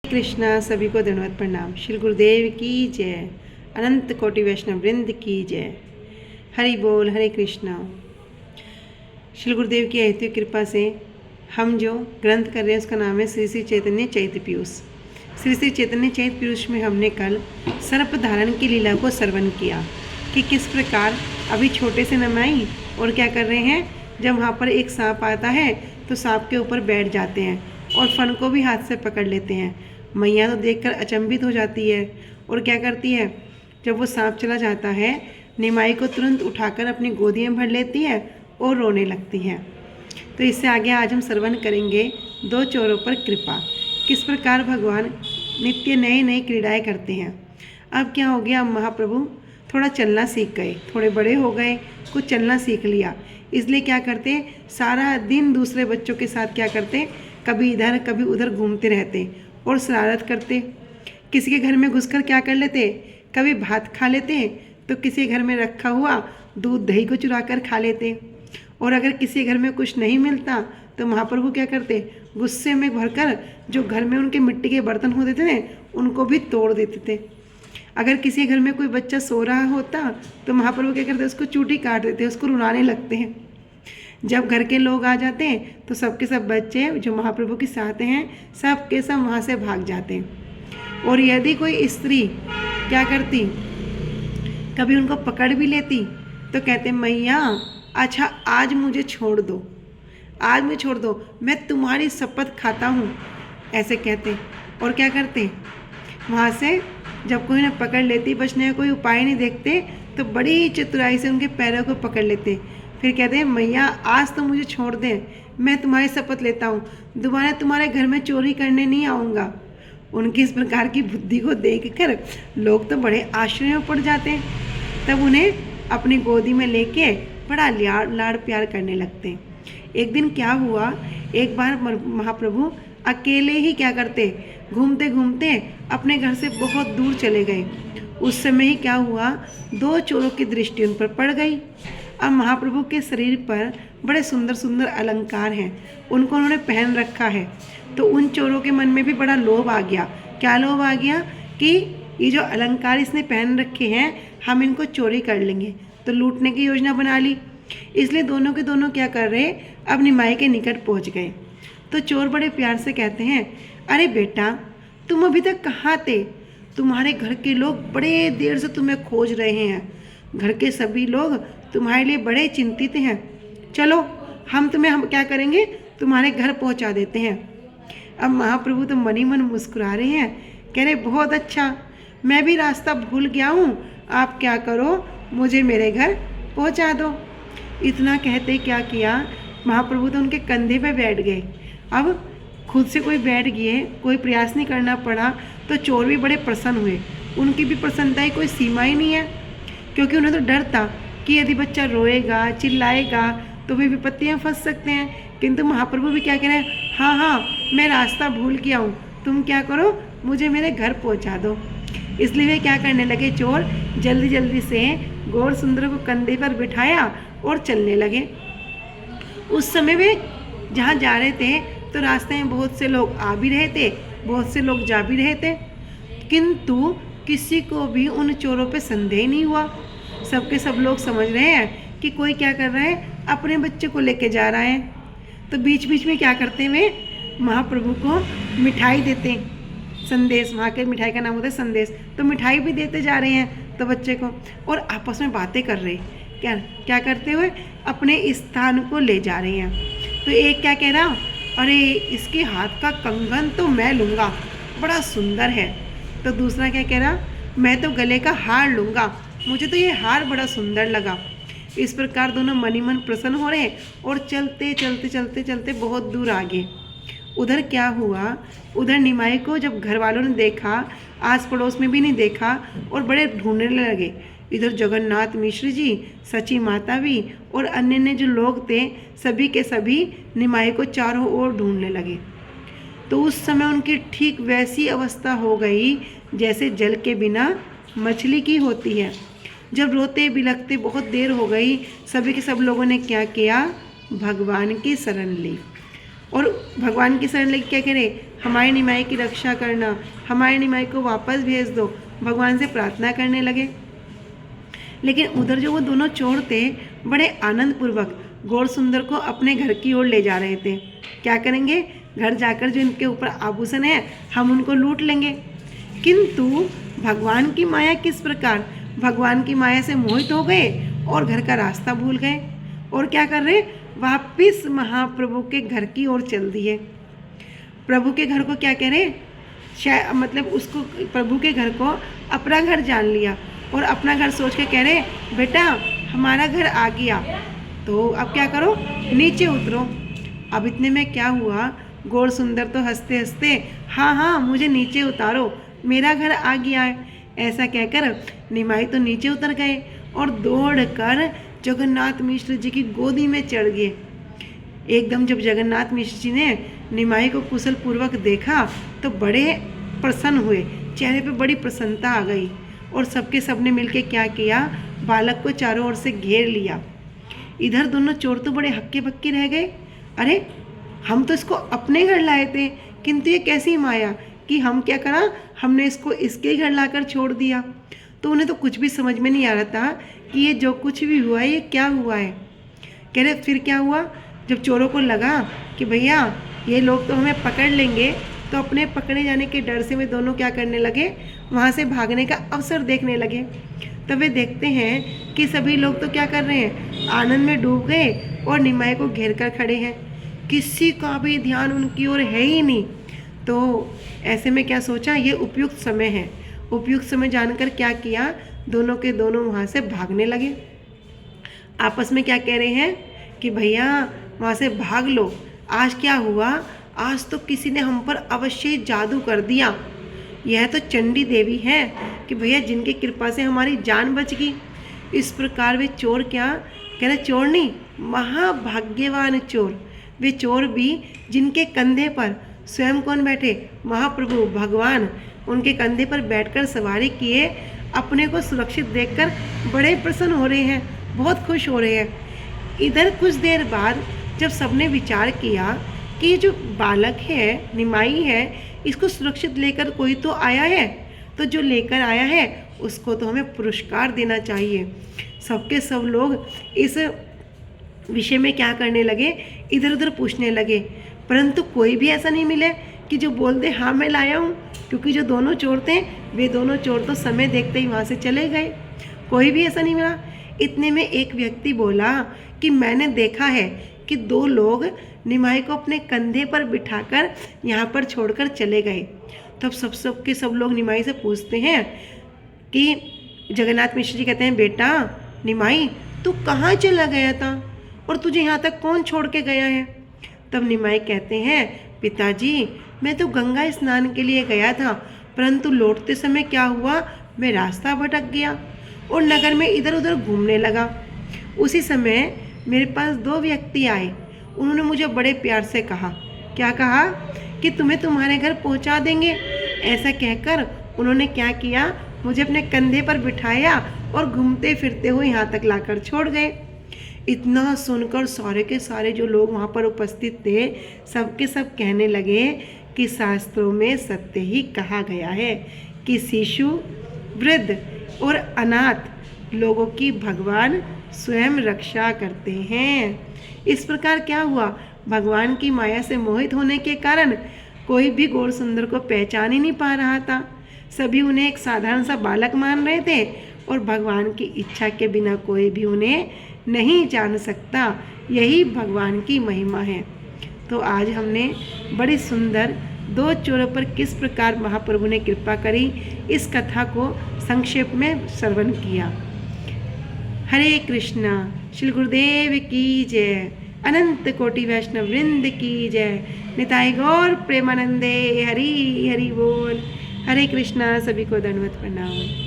कृष्णा। सभी को दंडवत प्रणाम। श्री गुरुदेव की जय। अनंत कोटि वैष्णव वृंद की जय। हरि बोल। हरे कृष्णा। श्री गुरुदेव की अहेतु कृपा से हम जो ग्रंथ कर रहे हैं उसका नाम है श्री श्री चैतन्य चैत्र पीयूष। श्री श्री चैतन्य चैत्र पीयूष में हमने कल सर्प धारण की लीला को श्रवण किया कि किस प्रकार अभी छोटे से नमाई और क्या कर रहे हैं, जब वहाँ पर एक सांप आता है तो सांप के ऊपर बैठ जाते हैं और फन को भी हाथ से पकड़ लेते हैं। मैया तो देखकर अचंभित हो जाती है और क्या करती है, जब वो सांप चला जाता है निमाई को तुरंत उठाकर अपनी गोदी में भर लेती है और रोने लगती है। तो इससे आगे आज हम श्रवण करेंगे दो चोरों पर कृपा, किस प्रकार भगवान नित्य नई नई क्रीड़ाएँ करते हैं। अब क्या हो गया, अब महाप्रभु थोड़ा चलना सीख गए, थोड़े बड़े हो गए, कुछ चलना सीख लिया, इसलिए क्या करते, सारा दिन दूसरे बच्चों के साथ क्या करते, कभी इधर कभी उधर घूमते रहते और शरारत करते। किसी के घर में घुसकर क्या कर लेते, कभी भात खा लेते तो किसी घर में रखा हुआ दूध दही को चुरा कर खा लेते। और अगर किसी घर में कुछ नहीं मिलता तो महाप्रभु क्या करते, गुस्से में भरकर जो घर में उनके मिट्टी के बर्तन होते थे ना उनको भी तोड़ देते थे। अगर किसी घर में कोई बच्चा सो रहा होता तो महाप्रभु क्या करते, उसको चूटी काट देते, उसको रुलाने लगते हैं। जब घर के लोग आ जाते हैं तो सबके सब बच्चे जो महाप्रभु के साथ हैं सब के सब वहाँ से भाग जाते हैं। और यदि कोई स्त्री क्या करती, कभी उनको पकड़ भी लेती तो कहते, मैया अच्छा आज मुझे छोड़ दो, आज मुझे छोड़ दो, मैं तुम्हारी शपथ खाता हूँ, ऐसे कहते। और क्या करते, वहाँ से जब कोई ना पकड़ लेती, बचने का कोई उपाय नहीं देखते तो बड़ी चतुराई से उनके पैरों को पकड़ लेते। फिर कहते हैं, मैया आज तो मुझे छोड़ दें, मैं तुम्हारी शपथ लेता हूँ दोबारा तुम्हारे घर में चोरी करने नहीं आऊँगा। उनकी इस प्रकार की बुद्धि को देखकर लोग तो बड़े आश्चर्य में पड़ जाते हैं। तब उन्हें अपनी गोदी में लेके बड़ा लाड़ प्यार करने लगते हैं। एक दिन क्या हुआ, एक बार महाप्रभु अकेले ही क्या करते, घूमते घूमते अपने घर से बहुत दूर चले गए। उस समय ही क्या हुआ, दो चोरों की दृष्टि उन पर पड़ गई। अब महाप्रभु के शरीर पर बड़े सुंदर सुंदर अलंकार हैं, उनको उन्होंने पहन रखा है। तो उन चोरों के मन में भी बड़ा लोभ आ गया। क्या लोभ आ गया कि ये जो अलंकार इसने पहन रखे हैं हम इनको चोरी कर लेंगे, तो लूटने की योजना बना ली। इसलिए दोनों के दोनों क्या कर रहे, अब निमाई के निकट पहुंच गए। तो चोर बड़े प्यार से कहते हैं, अरे बेटा तुम अभी तक कहाँ थे, तुम्हारे घर के लोग बड़े देर से तुम्हें खोज रहे हैं, घर के सभी लोग तुम्हारे लिए बड़े चिंतित हैं, चलो हम क्या करेंगे, तुम्हारे घर पहुंचा देते हैं। अब महाप्रभु तो मन ही मन मुस्कुरा रहे हैं, कह रहे बहुत अच्छा, मैं भी रास्ता भूल गया हूँ, आप क्या करो मुझे मेरे घर पहुंचा दो। इतना कहते क्या किया, महाप्रभु तो उनके कंधे पे बैठ गए। अब खुद से कोई बैठ गए, कोई प्रयास नहीं करना पड़ा, तो चोर भी बड़े प्रसन्न हुए। उनकी भी प्रसन्नता की कोई सीमा ही नहीं है, क्योंकि उन्हें तो डर था कि यदि बच्चा रोएगा चिल्लाएगा तो वे विपत्ति में फंस सकते हैं। किंतु महाप्रभु भी क्या कह रहे हैं, हाँ हाँ मैं रास्ता भूल गया हूँ, तुम क्या करो मुझे मेरे घर पहुँचा दो। इसलिए वे क्या करने लगे, चोर जल्दी जल्दी से गौर सुंदर को कंधे पर बिठाया और चलने लगे। उस समय वे जहाँ जा रहे थे तो रास्ते में बहुत से लोग आ भी रहे थे, बहुत से लोग जा भी रहे थे, किंतु किसी को भी उन चोरों पे संदेह नहीं हुआ। सबके सब लोग समझ रहे हैं कि कोई क्या कर रहा है, अपने बच्चे को लेके जा रहा है। तो बीच बीच में क्या करते वे, महाप्रभु को मिठाई देते, संदेश, वहाँ के मिठाई का नाम होता है संदेश, तो मिठाई भी देते जा रहे हैं तो बच्चे को, और आपस में बातें कर रहे, क्या करते हुए अपने स्थान को ले जा रहे हैं। तो एक क्या कह रहा, अरे इसके हाथ का कंगन तो मैं लूँगा, बड़ा सुंदर है। तो दूसरा क्या कह रहा, मैं तो गले का हार लूँगा, मुझे तो ये हार बड़ा सुंदर लगा। इस प्रकार दोनों मन ही मन प्रसन्न हो रहे और चलते चलते चलते चलते बहुत दूर आ गए। उधर क्या हुआ, उधर निमाई को जब घर वालों ने देखा, आस पड़ोस में भी नहीं देखा और बड़े ढूंढने लगे। इधर जगन्नाथ मिश्र जी, सची माता भी और अन्य जो लोग थे सभी के सभी निमाई को चारों ओर ढूंढने लगे। तो उस समय उनकी ठीक वैसी अवस्था हो गई जैसे जल के बिना मछली की होती है। जब रोते बिलखते बहुत देर हो गई, सभी के सब लोगों ने क्या किया, भगवान की शरण ली। और भगवान की शरण लेके क्या करें, हमारी निमाई की रक्षा करना, हमारी निमाई को वापस भेज दो, भगवान से प्रार्थना करने लगे। लेकिन उधर जो वो दोनों चोर थे बड़े आनंद पूर्वक गौर सुंदर को अपने घर की ओर ले जा रहे थे। क्या करेंगे, घर जाकर जो इनके ऊपर आभूषण है हम उनको लूट लेंगे। किंतु भगवान की माया किस प्रकार, भगवान की माया से मोहित हो गए और घर का रास्ता भूल गए और क्या कर रहे, वापिस महाप्रभु के घर की ओर चल दिए। प्रभु के घर को क्या कह रहे, मतलब उसको प्रभु के घर को अपना घर जान लिया और अपना घर सोच के कह रहे, बेटा हमारा घर आ गया तो अब क्या करो, नीचे उतरो। अब इतने में क्या हुआ, गौर सुंदर तो हंसते हंसते हाँ हाँ मुझे नीचे उतारो, मेरा घर आ गया है, ऐसा कहकर निमाई तो नीचे उतर गए और दौड़कर जगन्नाथ मिश्र जी की गोदी में चढ़ गए। एकदम जब जगन्नाथ मिश्र जी ने निमाई को कुशल पूर्वक देखा तो बड़े प्रसन्न हुए, चेहरे पे बड़ी प्रसन्नता आ गई और सबके सबने मिलके क्या किया, बालक को चारों ओर से घेर लिया। इधर दोनों चोर तो बड़े हक्के बक्के रह गए, अरे हम तो इसको अपने घर लाए थे, किंतु ये कैसी माया कि हम क्या करा, हमने इसको इसके घर लाकर छोड़ दिया। तो उन्हें तो कुछ भी समझ में नहीं आ रहा था कि ये जो कुछ भी हुआ है ये क्या हुआ है। कह रहे फिर क्या हुआ, जब चोरों को लगा कि भैया ये लोग तो हमें पकड़ लेंगे, तो अपने पकड़े जाने के डर से वे दोनों क्या करने लगे, वहाँ से भागने का अवसर देखने लगे। तब वे देखते हैं कि सभी लोग तो क्या कर रहे हैं, आनंद में डूब गए और निमाई को घेर कर खड़े हैं, किसी का भी ध्यान उनकी ओर है ही नहीं। तो ऐसे में क्या सोचा, ये उपयुक्त समय है। उपयुक्त समय जानकर क्या किया, दोनों के दोनों वहाँ से भागने लगे। आपस में क्या कह रहे हैं कि भैया वहाँ से भाग लो, आज क्या हुआ, आज तो किसी ने हम पर अवश्य ही जादू कर दिया। यह तो चंडी देवी है कि भैया जिनकी कृपा से हमारी जान बच गई। इस प्रकार वे चोर क्या कह रहे, चोर नहीं महाभाग्यवान चोर, वे चोर भी जिनके कंधे पर स्वयं कौन बैठे, महाप्रभु भगवान उनके कंधे पर बैठकर सवारी किए, अपने को सुरक्षित देखकर बड़े प्रसन्न हो रहे हैं, बहुत खुश हो रहे हैं। इधर कुछ देर बाद जब सबने विचार किया कि ये जो बालक है, निमाई है, इसको सुरक्षित लेकर कोई तो आया है, तो जो लेकर आया है उसको तो हमें पुरस्कार देना चाहिए। सबके सब लोग इस विषय में क्या करने लगे, इधर उधर पूछने लगे, परंतु कोई भी ऐसा नहीं मिले कि जो बोल दे हाँ मैं लाया हूँ, क्योंकि जो दोनों चोर थे वे दोनों चोर तो समय देखते ही वहाँ से चले गए, कोई भी ऐसा नहीं मिला। इतने में एक व्यक्ति बोला कि मैंने देखा है कि दो लोग निमाई को अपने कंधे पर बिठाकर यहाँ पर छोड़कर चले गए। तब सब लोग निमाई से पूछते हैं कि जगन्नाथ मिश्र जी कहते हैं, बेटा निमाई तू कहाँ चला गया था और तुझे यहाँ तक कौन छोड़ के गया है। तब निमाई कहते हैं, पिताजी मैं तो गंगा स्नान के लिए गया था, परंतु लौटते समय क्या हुआ, मैं रास्ता भटक गया और नगर में इधर उधर घूमने लगा। उसी समय मेरे पास दो व्यक्ति आए, उन्होंने मुझे बड़े प्यार से कहा, क्या कहा कि तुम्हें तुम्हारे घर पहुंचा देंगे। ऐसा कहकर उन्होंने क्या किया, मुझे अपने कंधे पर बिठाया और घूमते फिरते हुए यहाँ तक लाकर छोड़ गए। इतना सुनकर सारे के सारे जो लोग वहाँ पर उपस्थित थे सबके सब कहने लगे कि शास्त्रों में सत्य ही कहा गया है कि शिशु, वृद्ध और अनाथ लोगों की भगवान स्वयं रक्षा करते हैं। इस प्रकार क्या हुआ, भगवान की माया से मोहित होने के कारण कोई भी गौर सुंदर को पहचान ही नहीं पा रहा था। सभी उन्हें एक साधारण सा बालक मान रहे थे और भगवान की इच्छा के बिना कोई भी उन्हें नहीं जान सकता। यही भगवान की महिमा है। तो आज हमने बड़ी सुंदर दो चोरों पर किस प्रकार महाप्रभु ने कृपा करी, इस कथा को संक्षेप में श्रवण किया। हरे कृष्णा। श्री गुरुदेव की जय। अनंत कोटि वैष्णव वृंद की जय। निताई गौर प्रेमानंदे। हरि हरि बोल। हरे कृष्णा। सभी को दंडवत प्रणाम।